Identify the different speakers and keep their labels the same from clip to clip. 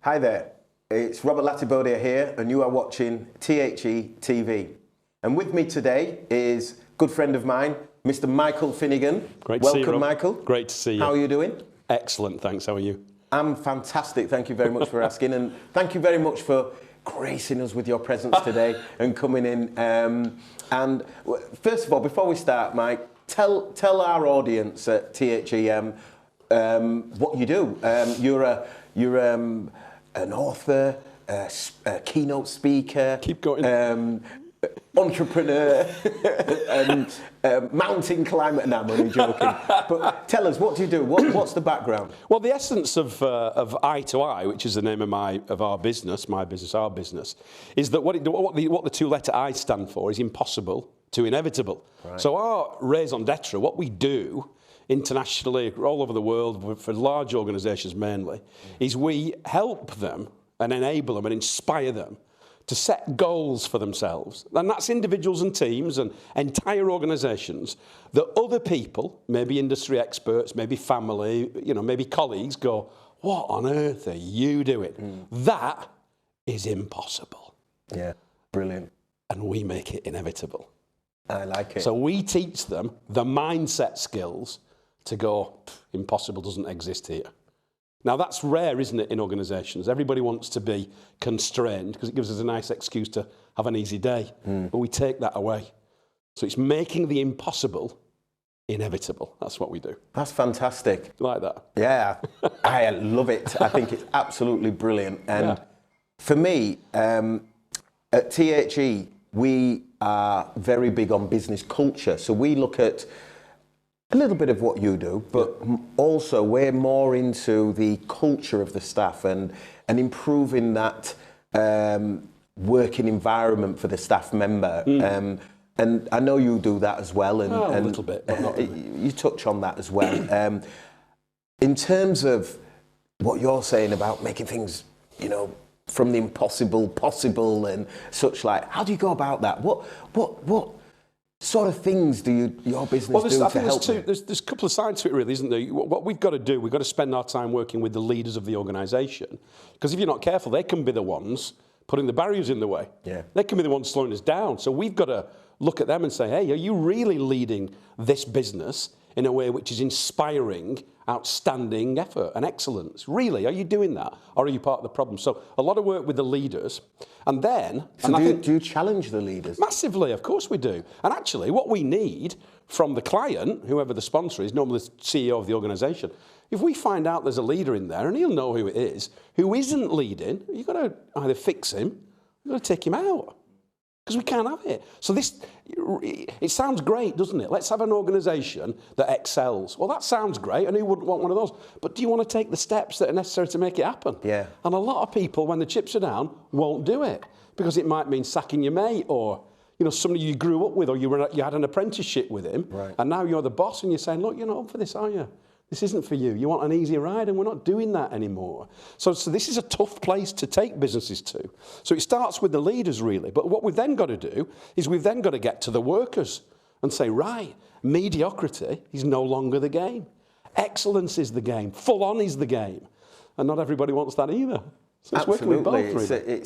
Speaker 1: Hi there, it's Robert Latibodia here and you are watching THEtv. And with me today is a good friend of mine, Mr. Micheal Finningan.
Speaker 2: Great to see you,
Speaker 1: Welcome,
Speaker 2: Rob.
Speaker 1: Micheal.
Speaker 2: Great to see you.
Speaker 1: How are you doing?
Speaker 2: Excellent, thanks. How are you?
Speaker 1: I'm fantastic, thank you very much for asking, and thank you very much for gracing us with your presence today and coming in. And first of all, before we start, Mike, tell our audience at THEM what you do. You're an author, a keynote speaker.
Speaker 2: Keep going.
Speaker 1: Entrepreneur, mountain climber. No, I'm only joking. But tell us, what do you do? What's the background?
Speaker 2: Well, the essence of i2i, which is the name of our business, my business, our business, is that what the two-letter I stand for is impossible to inevitable. Right. So our raison d'etre, what we do internationally, all over the world, for large organisations mainly, is we help them and enable them and inspire them to set goals for themselves. And that's individuals and teams and entire organisations that other people, maybe industry experts, maybe family, maybe colleagues go, what on earth are you doing? That is impossible.
Speaker 1: Yeah, brilliant.
Speaker 2: And we make it inevitable.
Speaker 1: I like it.
Speaker 2: So we teach them the mindset skills to go, impossible doesn't exist here. Now, that's rare, isn't it, in organisations? Everybody wants to be constrained because it gives us a nice excuse to have an easy day. But we take that away. So it's making the impossible inevitable. That's what we do.
Speaker 1: That's fantastic.
Speaker 2: You like that?
Speaker 1: Yeah, I love it. I think it's absolutely brilliant. And for me, at THE, we are very big on business culture. So we look at a little bit of what you do, but also we're more into the culture of the staff and improving that working environment for the staff member. And I know you do that as well. And,
Speaker 2: a little bit, but not really.
Speaker 1: You touch on that as well. In terms of what you're saying about making things, from the impossible possible and such like, how do you go about that? What sort of things do your business do to help?
Speaker 2: There's a couple of sides to it, really, isn't there? What we've got to do, we've got to spend our time working with the leaders of the organisation, because if you're not careful, they can be the ones putting the barriers in the way. Yeah. They can be the ones slowing us down. So we've got to look at them and say, hey, are you really leading this business in a way which is inspiring outstanding effort and excellence? Really, are you doing that? Or are you part of the problem? So a lot of work with the leaders. And then...
Speaker 1: So do you challenge the leaders?
Speaker 2: Massively, of course we do. And actually, what we need from the client, whoever the sponsor is, normally the CEO of the organisation, if we find out there's a leader in there, and he'll know who it is, who isn't leading, you've got to either fix him, you've got to take him out. Because we can't have it. So it sounds great, doesn't it? Let's have an organisation that excels. Well, that sounds great, and who wouldn't want one of those? But do you want to take the steps that are necessary to make it happen? Yeah. And a lot of people, when the chips are down, won't do it. Because it might mean sacking your mate, or somebody you grew up with, or you had an apprenticeship with him, right. And now you're the boss, and you're saying, look, you're not up for this, are you? This isn't for you. You want an easy ride, and we're not doing that anymore. So this is a tough place to take businesses to. So it starts with the leaders, really. But what we've then got to do is we've then got to get to the workers and say, right, mediocrity is no longer the game. Excellence is the game. Full on is the game. And not everybody wants that either. So it's working with both, really.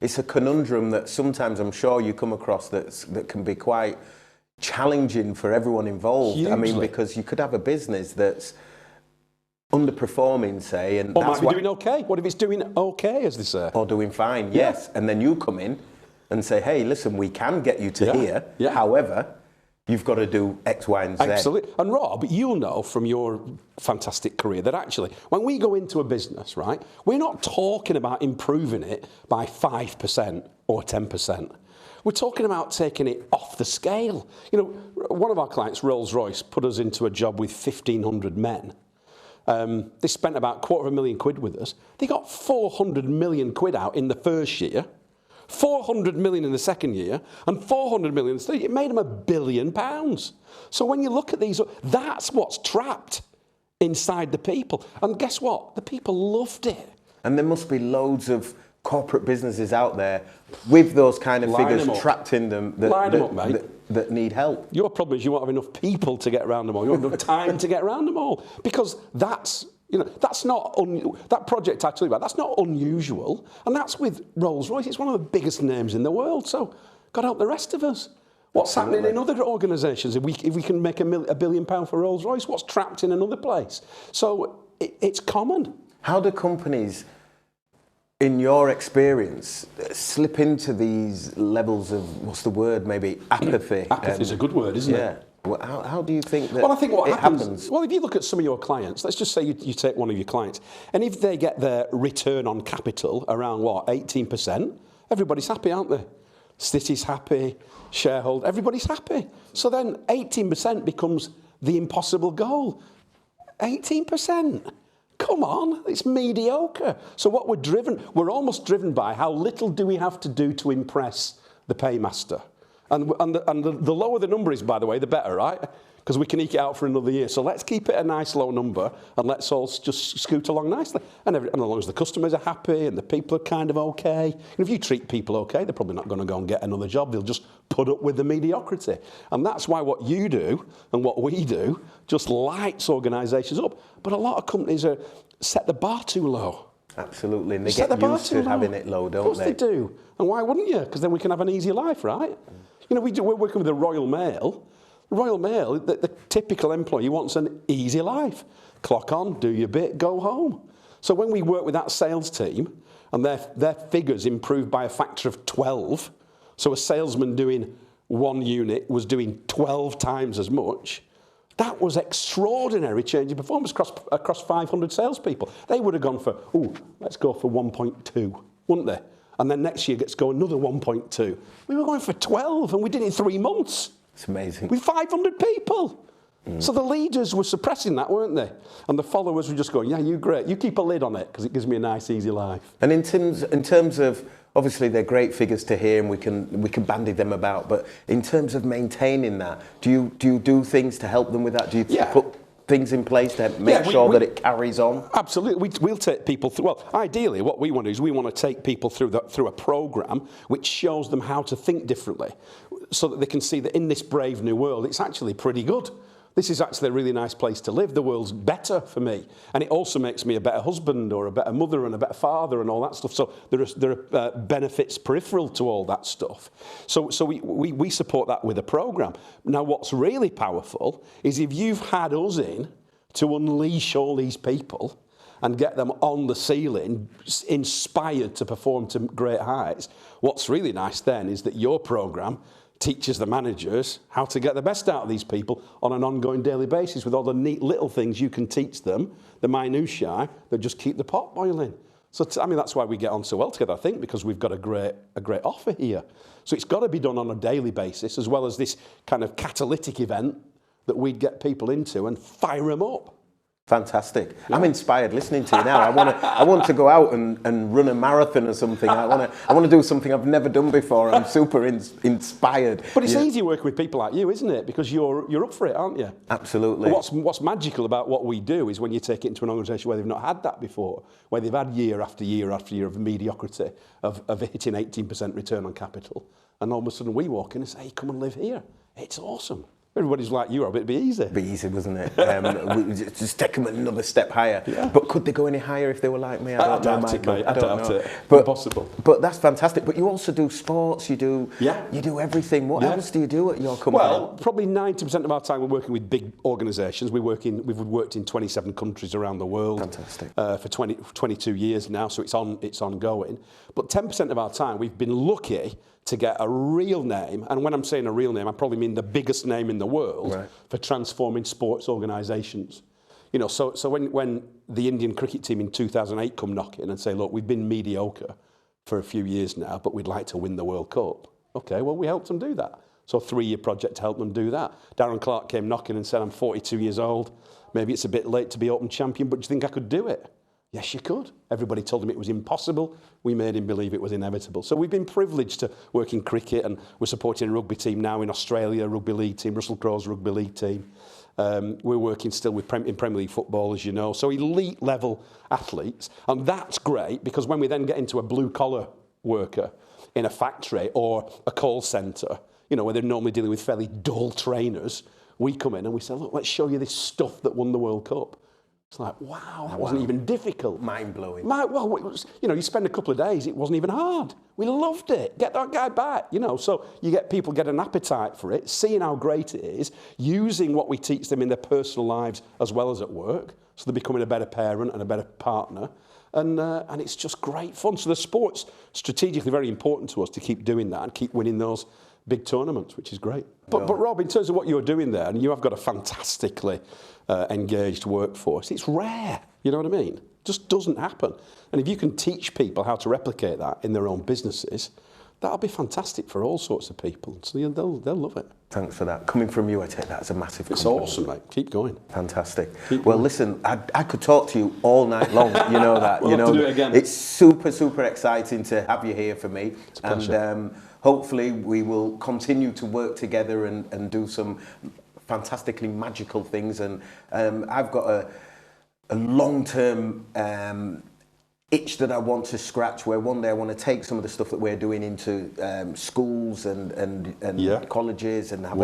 Speaker 1: It's a conundrum that sometimes I'm sure you come across that can be quite challenging for everyone involved.
Speaker 2: Hugely.
Speaker 1: I mean, because you could have a business that's underperforming, say, and
Speaker 2: or might be doing okay. What if it's doing okay, as they say?
Speaker 1: Or doing fine, yes. And then you come in and say, hey, listen, we can get you to here. Yeah. However, you've got to do X, Y, and Z.
Speaker 2: Absolutely. And Rob, you'll know from your fantastic career that actually, when we go into a business, right, we're not talking about improving it by 5% or 10%. We're talking about taking it off the scale. One of our clients, Rolls-Royce, put us into a job with 1,500 men. They spent about £250,000 with us. They got 400 million quid out in the first year, 400 million in the second year, and 400 million in the third year. It made them £1 billion. So when you look at these, that's what's trapped inside the people. And guess what? The people loved it.
Speaker 1: And there must be loads of corporate businesses out there with those kind of figures trapped in them that need help.
Speaker 2: Your problem is you won't have enough people to get around them all. You won't have enough time to get around them all. Because that's You know, that's not that project I told you about. That's not unusual, and that's with Rolls-Royce. It's one of the biggest names in the world. So, God help the rest of us. What's happening in other organisations? If we can make £1 billion for Rolls-Royce, what's trapped in another place? So it's common.
Speaker 1: How do companies, in your experience, slip into these levels of, what's the word, maybe apathy?
Speaker 2: Apathy is a good word, isn't it?
Speaker 1: Well, how do you think that
Speaker 2: Well, I think what
Speaker 1: it happens?
Speaker 2: Well, if you look at some of your clients, let's just say you take one of your clients, and if they get their return on capital around, 18%, everybody's happy, aren't they? City's happy, shareholder, everybody's happy. So then 18% becomes the impossible goal. 18%. Come on, it's mediocre. So what we're almost driven by how little do we have to do to impress the paymaster. And the lower the number is, by the way, the better, right? Because we can eke it out for another year. So let's keep it a nice low number and let's all just scoot along nicely. And as long as the customers are happy and the people are kind of okay. And if you treat people okay, they're probably not going to go and get another job. They'll just put up with the mediocrity. And that's why what you do and what we do just lights organisations up. But a lot of companies set the bar too low.
Speaker 1: Absolutely, and they get used to having it low, don't they?
Speaker 2: Of course they do. And why wouldn't you? Because then we can have an easy life, right? You know, we're working with the Royal Mail. Royal Mail, the typical employee wants an easy life. Clock on, do your bit, go home. So when we work with that sales team and their figures improved by a factor of 12, so a salesman doing one unit was doing 12 times as much, that was extraordinary change in performance across 500 salespeople. They would have gone for, let's go for 1.2, wouldn't they? And then next year, let's go another 1.2. We were going for 12 and we did it in 3 months.
Speaker 1: It's amazing.
Speaker 2: With 500 people. So the leaders were suppressing that, weren't they? And the followers were just going, yeah, you're great. You keep a lid on it because it gives me a nice, easy life.
Speaker 1: And in terms of, obviously they're great figures to hear and we can bandy them about, but in terms of maintaining that, do you do things to help them with that? Do you put things in place to make sure that it carries on?
Speaker 2: Absolutely. We'll take people through. Well, ideally, what we want to do is we want to take people through a program which shows them how to think differently so that they can see that in this brave new world, it's actually pretty good. This is actually a really nice place to live. The world's better for me. And it also makes me a better husband or a better mother and a better father and all that stuff. So there are benefits peripheral to all that stuff. So we support that with a program. Now, what's really powerful is if you've had us in to unleash all these people and get them on the ceiling, inspired to perform to great heights, what's really nice then is that your program teaches the managers how to get the best out of these people on an ongoing daily basis with all the neat little things you can teach them, the minutiae that just keep the pot boiling. So, that's why we get on so well together, I think, because we've got a great offer here. So it's got to be done on a daily basis, as well as this kind of catalytic event that we'd get people into and fire them up.
Speaker 1: Fantastic. Yeah. I'm inspired listening to you now. I want to go out and run a marathon or something. I want to do something I've never done before. I'm super inspired.
Speaker 2: But it's easy working with people like you, isn't it? Because you're up for it, aren't you?
Speaker 1: Absolutely.
Speaker 2: What's magical about what we do is when you take it into an organisation where they've not had that before, where they've had year after year after year of mediocrity, of hitting 18% return on capital, and all of a sudden we walk in and say, hey, come and live here. It's awesome. Everybody's like you, it'd be easy.
Speaker 1: It'd be easy, wasn't it? We just take them another step higher. Yeah. But could they go any higher if they were like me? I don't know, Michael.
Speaker 2: I don't know.
Speaker 1: But,
Speaker 2: impossible.
Speaker 1: But that's fantastic. But you also do sports. You do everything. What else do you do at your company?
Speaker 2: Well, probably 90% of our time we're working with big organisations. We've worked in 27 countries around the world.
Speaker 1: Fantastic.
Speaker 2: For 22 years now, so it's ongoing. But 10% of our time we've been lucky to get a real name, and when I'm saying a real name, I probably mean the biggest name in the world for transforming sports organisations. You know, so when the Indian cricket team in 2008 come knocking and say, look, we've been mediocre for a few years now, but we'd like to win the World Cup. Okay, well, we helped them do that. So a 3-year project to help them do that. Darren Clark came knocking and said, I'm 42 years old. Maybe it's a bit late to be Open champion, but do you think I could do it? Yes, you could. Everybody told him it was impossible. We made him believe it was inevitable. So we've been privileged to work in cricket, and we're supporting a rugby team now in Australia, a rugby league team, Russell Crowe's rugby league team. We're working still with in Premier League football, as you know. So elite level athletes. And that's great because when we then get into a blue collar worker in a factory or a call centre, you know, where they're normally dealing with fairly dull trainers, we come in and we say, look, let's show you this stuff that won the World Cup. It's like, wow, that wasn't even difficult.
Speaker 1: Mind-blowing.
Speaker 2: Well, it was, you know, you spend a couple of days, it wasn't even hard. We loved it. Get that guy back, you know. So you get people get an appetite for it, seeing how great it is, using what we teach them in their personal lives as well as at work. So they're becoming a better parent and a better partner. And it's just great fun. So the sport's strategically very important to us to keep doing that and keep winning those big tournaments, which is great. But Rob, in terms of what you're doing there, and you have got a fantastically engaged workforce, it's rare, you know what I mean? Just doesn't happen. And if you can teach people how to replicate that in their own businesses, that'll be fantastic for all sorts of people. So they'll love it.
Speaker 1: Thanks for that. Coming from you, I take that as a massive compliment.
Speaker 2: It's awesome, mate. Keep going.
Speaker 1: Fantastic. Well, listen, I could talk to you all night long. You know that.
Speaker 2: We'll have to do it again.
Speaker 1: It's super, super exciting to have you here for me.
Speaker 2: It's a pleasure.
Speaker 1: And hopefully we will continue to work together and do some fantastically magical things. And I've got a long-term itch that I want to scratch, where one day I want to take some of the stuff that we're doing into schools and colleges and have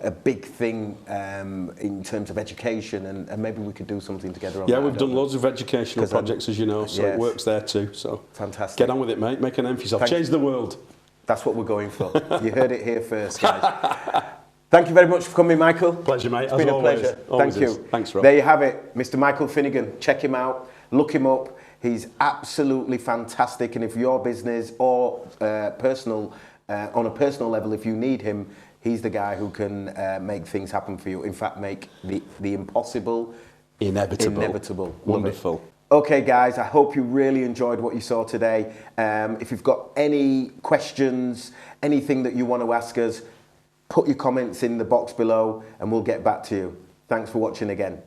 Speaker 1: a big thing in terms of education, and maybe we could do something together on that.
Speaker 2: Yeah, we've done loads of educational projects, as you know, so it works there too. So
Speaker 1: fantastic.
Speaker 2: Get on with it, mate. Make a name for yourself. Change the world.
Speaker 1: That's what we're going for. You heard it here first, guys. Thank you very much for coming, Michael.
Speaker 2: Pleasure, mate.
Speaker 1: It's been a pleasure. Thank you.
Speaker 2: Thanks, Rob.
Speaker 1: There you have it, Mr. Micheal Finningan. Check him out. Look him up. He's absolutely fantastic. And if your business or on a personal level, if you need him, he's the guy who can make things happen for you. In fact, make the impossible inevitable.
Speaker 2: Wonderful.
Speaker 1: Okay, guys, I hope you really enjoyed what you saw today. If you've got any questions, anything that you want to ask us, put your comments in the box below and we'll get back to you. Thanks for watching again.